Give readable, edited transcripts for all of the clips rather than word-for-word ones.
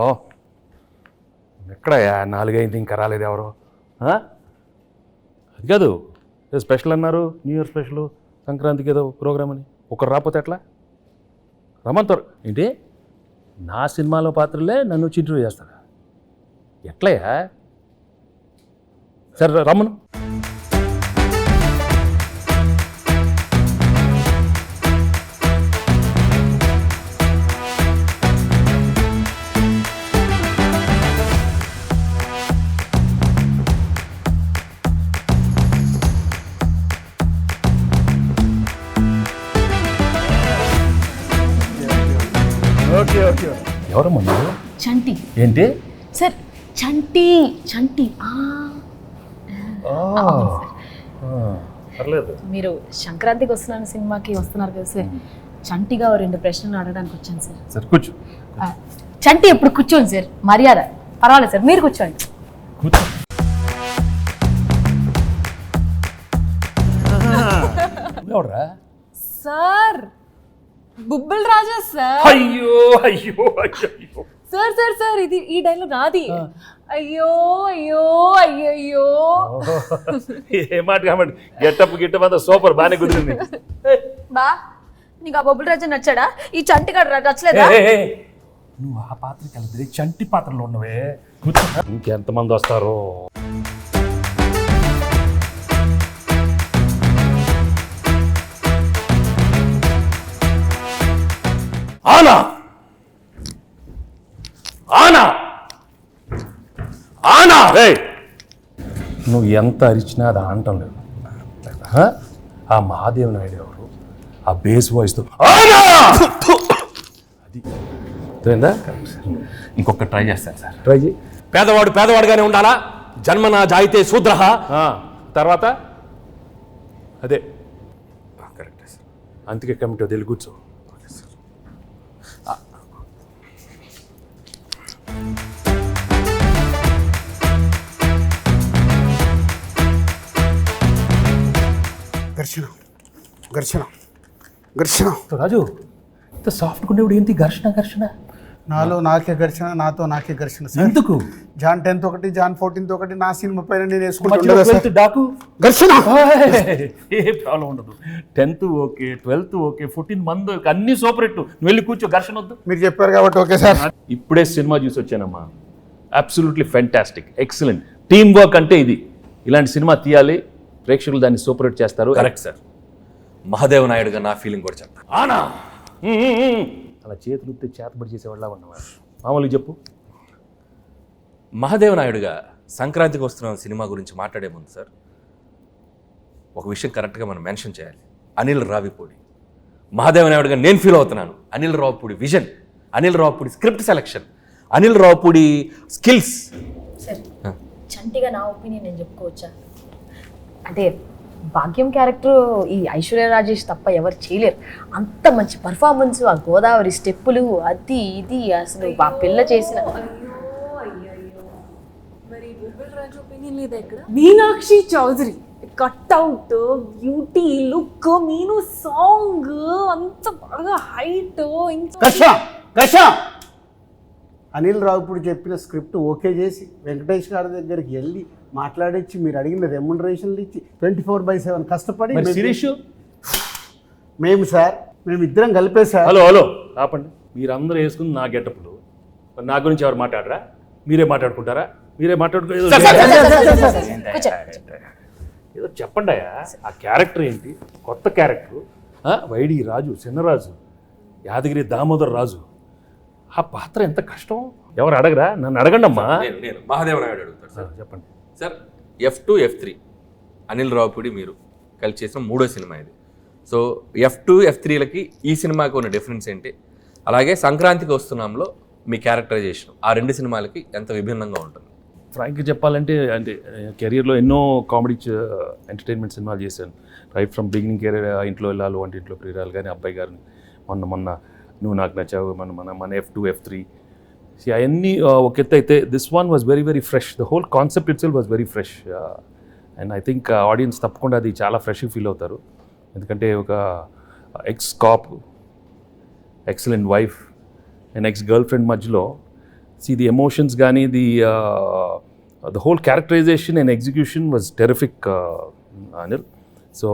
Hello, ఎక్కడయ్యా 4 అయింది ఇంకా రాలేదు ఎవరు? అది కాదు, ఏదో స్పెషల్ అన్నారు, న్యూ ఇయర్ స్పెషల్, సంక్రాంతికి ఏదో ప్రోగ్రామ్ అని. ఒకరు రాకపోతే ఎట్లా? రమ్మంటారు ఏంటి? నా సినిమాలో పాత్రలే నన్ను వచ్చి ఇంటర్వ్యూ చేస్తారా? ఎట్లయ్యా? సరే రమ్మను. Okay okay. ఎవరమ్మా మీరు? చంటి. ఏంటి సార్? చంటి. చంటి. పర్లేదు. మీరు సంక్రాంతికి వస్తున్నాను సినిమాకి వస్తున్నారు కదా సార్, చంటిగా 2 ప్రశ్నలు అడగడానికి వచ్చాను సార్. సార్ కూర్చో. చంటి ఎప్పుడు కూర్చోండి సార్, మర్యాద. పర్వాలేదు సార్, మీరు కూర్చోండి. కూర్చో. ఎవడరా? సార్ బుబ్బుల్ రాజా సార్. అయ్యో అయ్యో అయ్యో సార్ సార్ సార్ ఇది ఈ డైలాగ్ నాది. అయ్యో అయ్యో అయ్యయ్యో. ఏ మాట కాబట్టి గెట్టప్ అంతా సూపర్, బాగానే కుదిరింది. బా నీకు ఆ బొబ్బుల్ రాజా నచ్చాడా? ఈ చంటి గడ నచ్చలేదా? నువ్వు ఆ పాత్రకి వెళ్తే చంటి పాత్రలో ఉన్నవే. ఇంకెంతమంది వస్తారో? ఆనా ఆనా ఆనా. నువ్వు ఎంత అరిచినా అది ఆనటం లేదు. ఆ మహాదేవ్ నాయుడు ఎవరు? ఆ బేస్ వాయిస్తో ఆనా అది తెలిందా? ఇంకొక ట్రై చేస్తాను సార్. ట్రై చేయి. పేదవాడు పేదవాడుగానే ఉండాలా, జన్మనా జాయితే శూద్ర. తర్వాత అదే కరెక్ట్ సార్. అందుకే కమిటీ వదిలి కూర్చో. ఘర్షణ ఘర్షణ ఘర్షణ. రాజు ఇంత సాఫ్ట్గా ఉండేవాడు ఏంటి ఘర్షణ ఘర్షణ? నాలో నాకే ఘర్షణ, నాతో నాకే ఘర్షణ. ఎందుకు? జాన్ 10th ఒకటి, జాన్ 14th ఒకటి, నా సినిమా పైన నేను మధ్యలో వేసుకుంటా 12th డాకు ఘర్షణ. ఏ ప్రాబ్లం ఉండదు. 10th ఓకే, 12th ఓకే, 14 మంది అన్ని సూపర్ హిట్. నువ్వు వెళ్ళి కూర్చో, ఘర్షణ వద్దు. మీరు చెప్పారు కాబట్టి ఓకే సార్. ఇప్పుడే సినిమా చూసి వచ్చానమ్మా. Absolutely fantastic, excellent. Team work అంటే ఇది. ఇలాంటి సినిమా తీయాలి, ప్రేక్షకులు దాన్ని సూపర్ హిట్ చేస్తారు. Correct sir. మహాదేవ్ నాయుడుగా నా ఫీలింగ్ కూడా చెప్తాను. ఆనా అలా చేతులు ఉత్తే చేతబడి చేసేవాళ్ళ ఉన్నవారు. మామూలుగా చెప్పు. మహాదేవ్ నాయుడుగా సంక్రాంతికి వస్తున్న సినిమా గురించి మాట్లాడే ముందు సార్, ఒక విషయం కరెక్ట్గా మనం మెన్షన్ చేయాలి. అనిల్ రావిపూడి. మహాదేవ్ నాయుడుగా నేను ఫీల్ అవుతున్నాను. Anil Ravipudi vision, Anil Ravipudi script selection, Anil Ravipudi skills. Sir చంటిగా నా ఒపీనియన్ నేను చెప్పుకోవచ్చా? అంటే భాగ్యం క్యారెక్టర్ ఈ ఐశ్వర్య రాజేష్ తప్ప ఎవరు చేయలేరు. అంత మంచి పర్ఫార్మెన్స్, ఆ గోదావరి స్టెప్పులు, అది ఇది అసలు ఆ పిల్ల చేసిన. Meenakshi Chaudhary cutout, beauty, look, Meenu song అంత బాగా హైట్. ఘర్షణ ఘర్షణ. అనిల్ రావుపూడి చెప్పిన స్క్రిప్ట్ ఓకే చేసి వెంకటేష్ గారి దగ్గరికి వెళ్ళి మాట్లాడించి మీరు అడిగిన రెమ్యునరేషన్లు ఇచ్చి 24/7 కష్టపడి శిరీష్ మేము సార్, మేము ఇద్దరం కలిపే సార్. హలో హలో ఆపండి. మీరందరూ వేసుకుని నా గెటప్లు, నా గురించి ఎవరు మాట్లాడరా? మీరే మాట్లాడుకుంటారా? మీరే మాట్లాడుకో. ఏదో చెప్పండి. ఆ క్యారెక్టర్ ఏంటి? కొత్త క్యారెక్టర్. వైడి రాజు, చిన్నరాజు, యాదగిరి దామోదర్ రాజు. ఆ పాత్ర ఎంత కష్టం. ఎవరు అడగరా? నన్ను అడగండి అమ్మా. నేను మహాదేవ్ నాయుడు అడుగుతాను సార్. చెప్పండి sir. F2, F3 Anil Ravipudi మీరు కలిసి చేసిన 3వ సినిమా ఇది. సో F2, F3లకి ఈ సినిమాకి ఉన్న డిఫరెన్స్ ఏంటి? అలాగే సంక్రాంతికి వస్తున్నాంలో మీ క్యారెక్టరైజేషన్ ఆ 2 సినిమాలకి ఎంత విభిన్నంగా ఉంటుంది? ఫ్రాంక్గా చెప్పాలంటే అంటే కెరీర్లో ఎన్నో కామెడీ ఎంటర్టైన్మెంట్ సినిమాలు చేశాను. Right from beginning career. ఇంట్లో వెళ్ళాలి, వంటింట్లో ప్రియురాలు కానీ, అబ్బాయి గారిని, మొన్న నువ్వు నాకు నచ్చావు, మన F2, F3 అవన్నీ ఒక ఎత్తు అయితే this one was very very fresh. The whole concept it self was very fresh. And I think audience తప్పకుండా అది చాలా ఫ్రెష్గా ఫీల్ అవుతారు. ఎందుకంటే ఒక X cap, excellent wife and X girl friend మధ్యలో see the emotions కానీ the whole characterization and execution was terrific, Anil. So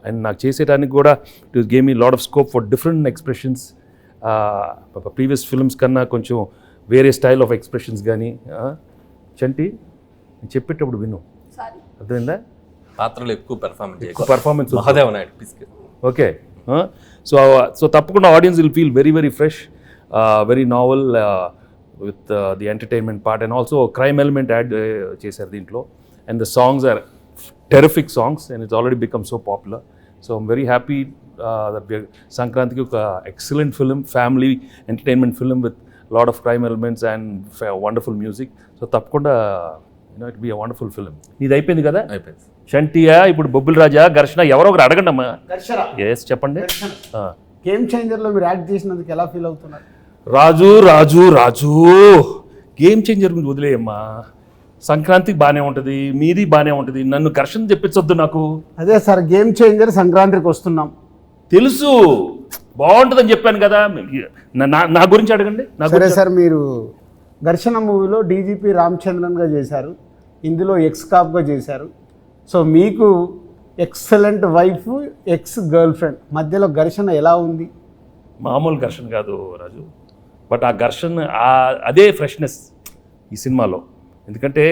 and నాకు చేసేటానికి కూడా it gave me a lot of scope for different expressions. Previous films కన్నా కొంచెం వేరే style of expressions కానీ. చంటి నేను చెప్పేటప్పుడు విను, అర్థమైందా? పాత్రలో ఎక్కువ పెర్ఫార్మెన్స్ పర్ఫార్మెన్స్ మహాదేవ్ నాయుడు పిసికి. ఓకే. సో తప్పకుండా audience will feel very very fresh, very novel with the entertainment part and also crime element add చేశారు దీంట్లో. And the songs are terrific songs and it's already become so popular. So I'm very happy that సంక్రాంతికి ఒక excellent film, family entertainment film with lot of crime elements and wonderful music. So తప్పకుండా it be a wonderful film. ఇది అయిపోయింది కదా? అయిపోయింది. షంటియా, ఇప్పుడు బొబ్బుల్ రాజా, ఘర్షణ, ఎవరో ఒకరు అడగండి అమ్మా. ఘర్షణ ఎస్ చెప్పండి. గేమ్ చేంజర్లో మీరు యాక్ట్ చేసినందుకు ఎలా ఫీల్ అవుతున్నారు? రాజు రాజు రాజు గేమ్ చేంజర్ గురించి వదిలేయమ్మా. సంక్రాంతికి బాగానే ఉంటుంది, మీది బాగానే ఉంటుంది, నన్ను ఘర్షణ చెప్పించొద్దు నాకు. అదే సార్, గేమ్ చేంజర్ సంక్రాంతికి వస్తున్నాం. తెలుసు, బాగుంటుందని చెప్పాను కదా. నా గురించి అడగండి. సరే సార్, మీరు ఘర్షణ మూవీలో డీజీపీ రామచంద్రన్గా చేశారు, ఇందులో ఎక్స్ కాప్గా చేశారు. సో మీకు excellent wife, X girl friend మధ్యలో ఘర్షణ ఎలా ఉంది? మామూలు ఘర్షణ కాదు రాజు, బట్ ఆ ఘర్షణ అదే ఫ్రెష్నెస్ ఈ సినిమాలో. ఎందుకంటే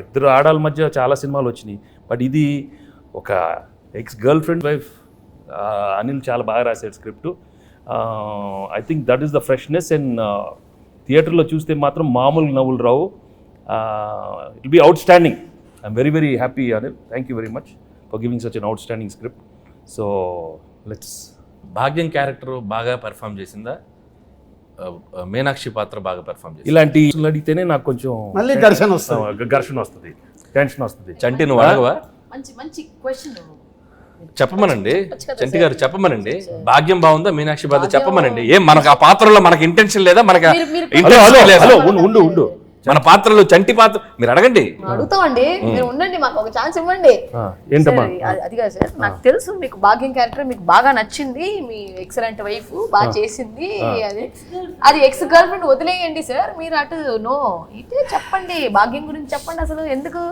ఇద్దరు ఆడాల మధ్య చాలా సినిమాలు వచ్చినాయి, బట్ ఇది ఒక ex girl friend wife. Anil చాలా బాగా రాశాడు script. I think that is the freshness. And థియేటర్లో చూస్తే మాత్రం మామూలు నవ్వులు రావు. It be out standing. I'm very very happy Anil. Thank you very much for giving such an outstanding script. So let's. భాగ్యం క్యారెక్టర్ బాగా పెర్ఫామ్ చేసిందా, మీనాక్షి పాత్ర బాగా పెర్ఫామ్ చేసిందా? ఇలాంటి అడిగితేనే నాకు కొంచెం మళ్ళీ ఘర్షణ వస్తుంది, ఘర్షణ వస్తుంది, టెన్షన్ వస్తుంది. చంటి నువ్వు అడగవా? మంచి క్వశ్చన్ చెప్పమనండి చంటి గారు, చెప్పమనండి. భాగ్యం బాగుందా, మీనాక్షి పాత్ర చెప్పమనండి. ఏం మనకు ఆ పాత్రలో మనకి ఇంటెన్షన్ లేదా? మనకు intention లేదా? ఉండు మన పాత్రలో చంటి పాత్ర మీరు అడగండి. అడుగుతామండి, మీరు ఉండండి, మాకు ఒక ఛాన్స్ ఇవ్వండి. ఏంటమ్మా? అది కాదు సార్, నాకు తెలుసు మీకు భాగ్యం క్యారెక్టర్ మీకు బాగా నచ్చింది, మీ ఎక్సలెంట్ వైఫ్ బాగా చేసింది. అది ఎక్స్ గర్ల్ ఫ్రెండ్ వదిలేయండి సార్, మీరు అటు నో ఇటే చెప్పండి, భాగ్యం గురించి చెప్పండి. అసలు ఎందుకు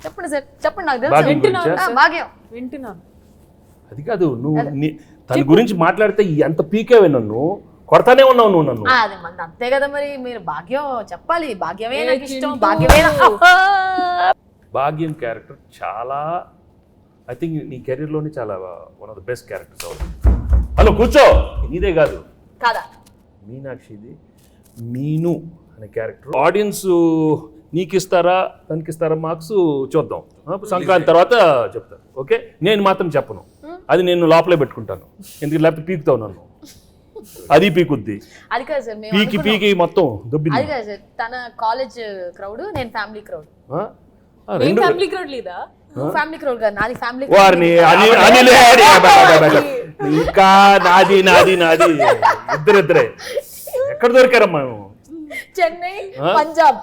చెప్పండి సార్, చెప్పండి. నాకు తెలుసు భాగ్యం వింటున్నాను. అది కాదు, నువ్వు తన గురించి మాట్లాడితే ఎంత పీకేవే, నన్ను కొడతానే ఉన్నావు నువ్వు నన్ను. అది మంది అంతే కదా మరి, మీరు భాగ్యం చెప్పాలి. భాగ్యమే నాకు ఇష్టం, భాగ్యమే భాగ్యం క్యారెక్టర్ చాలా, ఐ థింక్ నీ కెరీర్లోనే చాలా one of the best characters అవుతుంది. హలో కూర్చో, నీదే కాదు కాదా మీనాక్షిది. మీను అనే క్యారెక్టర్ ఆడియన్స్ నీకు ఇస్తారా తనకి ఇస్తారా మార్క్స్ చూద్దాం, సంక్రాంతి తర్వాత చెప్తాను. ఓకే, నేను మాత్రం చెప్పను, అది నేను లోపలే పెట్టుకుంటాను. ఎందుకు లేకపోతే పీకుతావు నన్ను, అది పీకుద్ది. అది కాదు సార్, పీకి మొత్తం దొబ్బింది. అది కాదు సార్, తన కాలేజ్ క్రౌడ్, నేను ఫ్యామిలీ క్రౌడ్. ఫ్యామిలీ క్రౌడ్ లేదా? ఫ్యామిలీ క్రౌడ్ కాదు, నాది ఫ్యామిలీ. వారిని ఇంకా నాది ఇద్దరే ఎక్కడ దొరికారమ్మా? చెన్నై, పంజాబ్.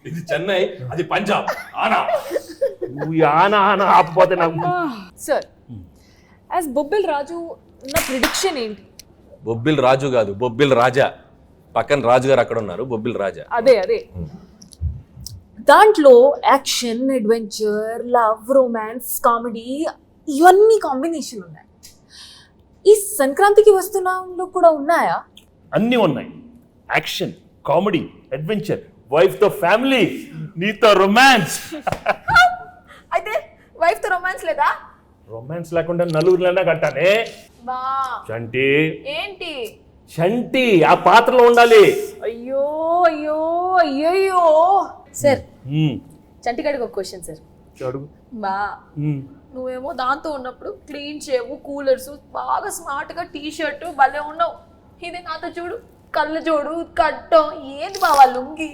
ఇది చెన్నై, అది పంజాబ్. నువ్వు ఆనా ఆపపోతే నాకు. సార్, యాజ్ బొబ్బిల్ రాజు నా ప్రిడిక్షన్ ఏంటి? బొబ్బిల్ రాజు కాదు, బొబ్బిల్ రాజా. పక్కన రాజు గారు అక్కడ ఉన్నారు, బొబ్బిల్ రాజా. అదే దాంట్లో action, adventure, love, romance, comedy ఇవన్నీ కాంబినేషన్ ఉన్నాయి. ఈ సంక్రాంతికి వస్తున్నాంలో కూడా ఉన్నాయా? అన్నీ ఉన్నాయి. యాక్షన్, కామెడీ, అడ్వెంచర్, వైఫ్ తో ఫ్యామిలీ, నీతో రొమాన్స్. అయితే వైఫ్ తో రొమాన్స్ లేదా? రొమాన్స్ లేకుండా నలుగురిలోనే కట్టానే. బా చంటి ఏంటి? చంటి ఆ పాత్రలో ఉండాలి. అయ్యో అయ్యో అయ్యో సార్, చంటిగాడికి ఒక క్వశ్చన్ సార్. అడుగు. బా నువ్వేమో దాంతో ఉన్నప్పుడు క్లీన్ షేవ్, కూలర్స్, బాగా స్మార్ట్ గా టీ షర్ట్ భలే ఉన్నావు. ఇది నాతో చూడు, కళ్ళు చూడు, కట్టం. ఏంది బావా లుంగి,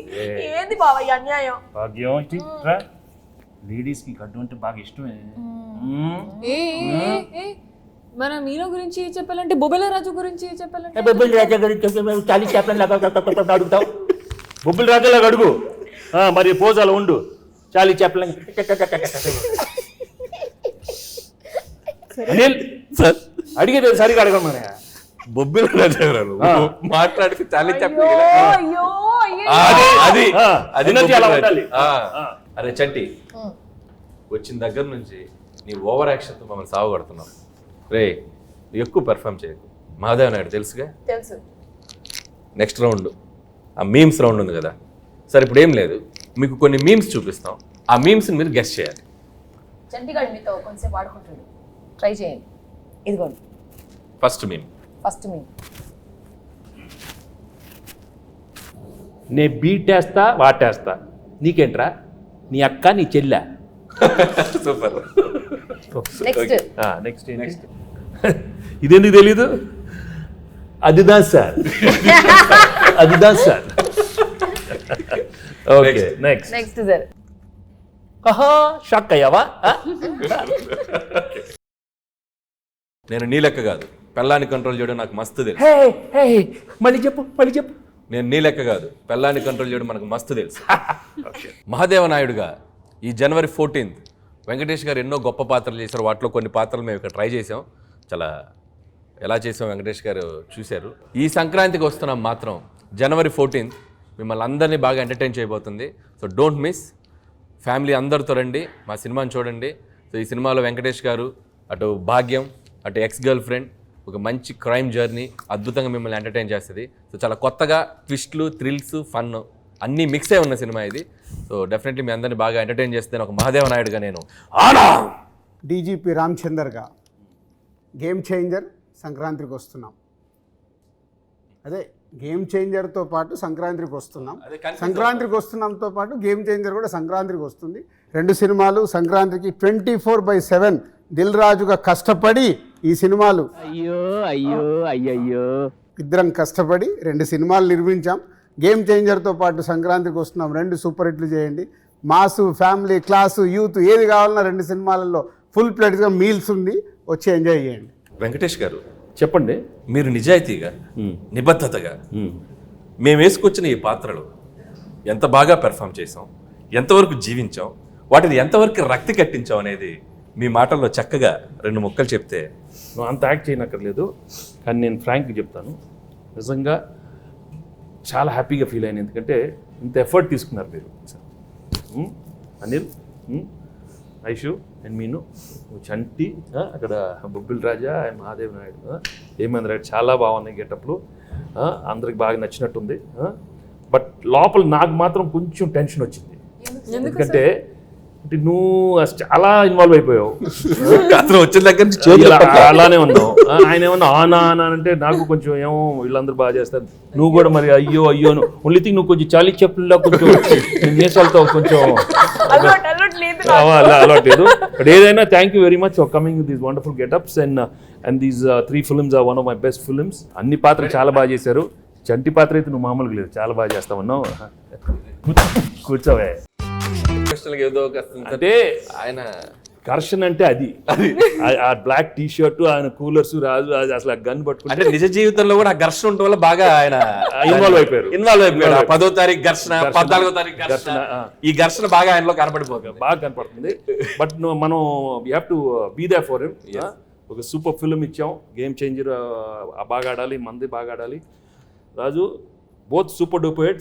ఏంది బావా ఈ అన్యాయం? భాగ్యం, లేడీస్ కి కట్టు అంటే బాగా ఇష్టమే. మన మీనో గురించి చెప్పాలంటే, బొబ్బిల రాజు గురించి చెప్పాలంటే, బొబ్బిల్ రాజా గురించి చాలీ చెప్పండి అడుగుతావు. బొబ్బిల్ రాజాలాగా అడుగు, మరి పోజాలు ఉండు. చాలీ చెప్పలేం. అనిల్ సార్, అడిగేది సరిగా అడగమని. బొబ్బిల్ రాజా గారు మాట్లాడితే చాలా చెప్పి అయ్యో అది ఆ, అది energy అలా ఉండాలి. అరే చంటి వచ్చిన దగ్గర నుంచి నీ ఓవర్ యాక్షన్తో మమ్మల్ని సాగుకొడుతున్నావు. రే నువ్వు ఎక్కువ పెర్ఫామ్ చేయకు. మహాదేవ్ నాయుడు తెలుసుగా. తెలుసు. నెక్స్ట్ రౌండ్ ఆ మీమ్స్ రౌండ్ ఉంది కదా. సరే ఇప్పుడు ఏం లేదు, మీకు కొన్ని మీమ్స్ చూపిస్తాం. ఆ మీమ్స్ని మీరు గెస్ట్ చేయాలి. చంటిగాడు మీతో కొంచెంసేపు ఆడుకుంటాడు, ట్రై చేయండి. ఇదిగోండి ఫస్ట్ మీమ్. ఫస్ట్ మీ నే బీటేస్తా వాటేస్తా నీకేంట్రా, నీ అక్క నీ చెల్లె. సూపర్. నెక్స్ట్. నెక్స్ట్ నెక్స్ట్ ఇదెందుకు తెలీదు, అదిదా సార్ అదిదా sir. Okay next. Next sir. Shock అయ్యావా? నేను నీ లెక్క కాదు, పెళ్ళాన్ని కంట్రోల్ చేయడం నాకు మస్తు తెలుసు. మళ్ళీ చెప్పు. నేను నీ లెక్క కాదు, పెళ్ళాన్ని కంట్రోల్ చేయడం మనకు మస్తు తెలుసు. మహాదేవ నాయుడుగా ఈ జనవరి 14th వెంకటేష్ గారు ఎన్నో గొప్ప పాత్రలు చేశారు. వాటిలో కొన్ని పాత్రలు మేము ఇక్కడ ట్రై చేసాం. చాలా ఎలా చేసాం వెంకటేష్ గారు చూశారు. ఈ సంక్రాంతికి వస్తున్నాం మాత్రం జనవరి 14th మిమ్మల్ని అందరినీ బాగా ఎంటర్టైన్ చేయబోతుంది. So don't miss. ఫ్యామిలీ అందరితో రండి, మా సినిమాని చూడండి. సో ఈ సినిమాలో వెంకటేష్ గారు, అటు భాగ్యం, అటు ఎక్స్ గర్ల్ ఫ్రెండ్, ఒక మంచి క్రైమ్ జర్నీ అద్భుతంగా మిమ్మల్ని ఎంటర్టైన్ చేస్తుంది. సో చాలా కొత్తగా ట్విస్ట్లు, థ్రిల్స్, ఫన్ అన్నీ మిక్స్ అయి ఉన్న సినిమా ఇది. సో డెఫినెట్లీ మీ అందరినీ బాగా ఎంటర్టైన్ చేస్తే ఒక మహాదేవ నాయుడుగా నేను డీజీపీ రామచందర్గా గేమ్ చేంజర్ సంక్రాంతికి వస్తున్నాం. అదే గేమ్ చేంజర్తో పాటు సంక్రాంతికి వస్తున్నాం. సంక్రాంతికి వస్తున్నాంతో పాటు గేమ్ చేంజర్ కూడా సంక్రాంతికి వస్తుంది. రెండు సినిమాలు సంక్రాంతికి 24/7 దిల్ రాజుగా కష్టపడి ఈ సినిమాలు ఇద్దరం కష్టపడి రెండు సినిమాలు నిర్మించాం. గేమ్ చేంజర్తో పాటు సంక్రాంతికి వస్తున్నాం. రెండు సూపర్ హిట్లు చేయండి. మాసు, ఫ్యామిలీ, క్లాసు, యూత్ ఏది కావాలన్నా రెండు సినిమాలలో ఫుల్ ప్లేట్గా మీల్స్ ఉంది, వచ్చి ఎంజాయ్ చేయండి. వెంకటేష్ గారు చెప్పండి. మీరు నిజాయితీగా, నిబద్ధతగా మేము వేసుకొచ్చిన ఈ పాత్రలు ఎంత బాగా పెర్ఫామ్ చేసాం, ఎంతవరకు జీవించాం, వాటిని ఎంతవరకు రక్తి కట్టించాం అనేది మీ మాటల్లో చక్కగా రెండు ముక్కలు చెప్తే. నువ్వు అంత యాక్ట్ చేయనక్కర్లేదు, కానీ నేను ఫ్రాంక్గా చెప్తాను, నిజంగా చాలా హ్యాపీగా ఫీల్ అయ్యాను. ఎందుకంటే ఇంత ఎఫర్ట్ తీసుకున్నారు మీరు. అనిల్, ఐషు అండ్ మీను, చంటి, అక్కడ బొబ్బిల్ రాజా అండ్ మహాదేవ్ నాయుడు, హేమేంద్ర రెడ్డి చాలా బాగున్నాయి గెటప్లు. అందరికి బాగా నచ్చినట్టుంది. బట్ లోపల నాకు మాత్రం కొంచెం టెన్షన్ వచ్చింది. ఎందుకంటే నువ్వు చాలా ఇన్వాల్వ్ అయిపోయావు. వచ్చిన దగ్గర నుంచి అలానే ఉన్నావు. ఆయన ఏమన్నా ఆనా అంటే నాకు కొంచెం ఏమో వీళ్ళందరూ బాగా చేస్తారు, నువ్వు కూడా మరి అయ్యో ఓన్లీ థింగ్ నువ్వు కొంచెం చాలీ చెప్పుల్లో కొంచెం నేసాలతో కొంచెం అలవాటు లేదు. బట్ ఏదైనా thank you very much for coming with these wonderful getups and these 3 films are one of my best films. అన్ని పాత్రలు చాలా బాగా చేశారు. చంటి పాత్ర అయితే నువ్వు మామూలుగా లేదు, చాలా బాగా చేస్తామన్నావు. కూర్చోవే. ఏదో అంటే ఆయన ఘర్షణ అంటే అది ఆ బ్లాక్ టీ షర్ట్, ఆయన కూలర్స్, రాజు అసలు ఆ గన్ పట్టుకుంటే అంటే నిజ జీవితంలో కూడా ఆ ఘర్షణ ఉండటం వల్ల బాగా ఆయన ఇన్వాల్వ్ అయిపోయారు. 10వ తారీఖు ఘర్షణ, 14వ తారీఖు ఘర్షణ, ఈ ఘర్షణ బాగా ఆయనలో కనపడిపోతుంది, బాగా కనపడుతుంది. బట్ మనం we have to be there for him. ఒక సూపర్ ఫిల్మ్ ఇచ్చాం, గేమ్ చేంజర్ బాగా ఆడాలి, మంది బాగా ఆడాలి. Raju both super duper hits.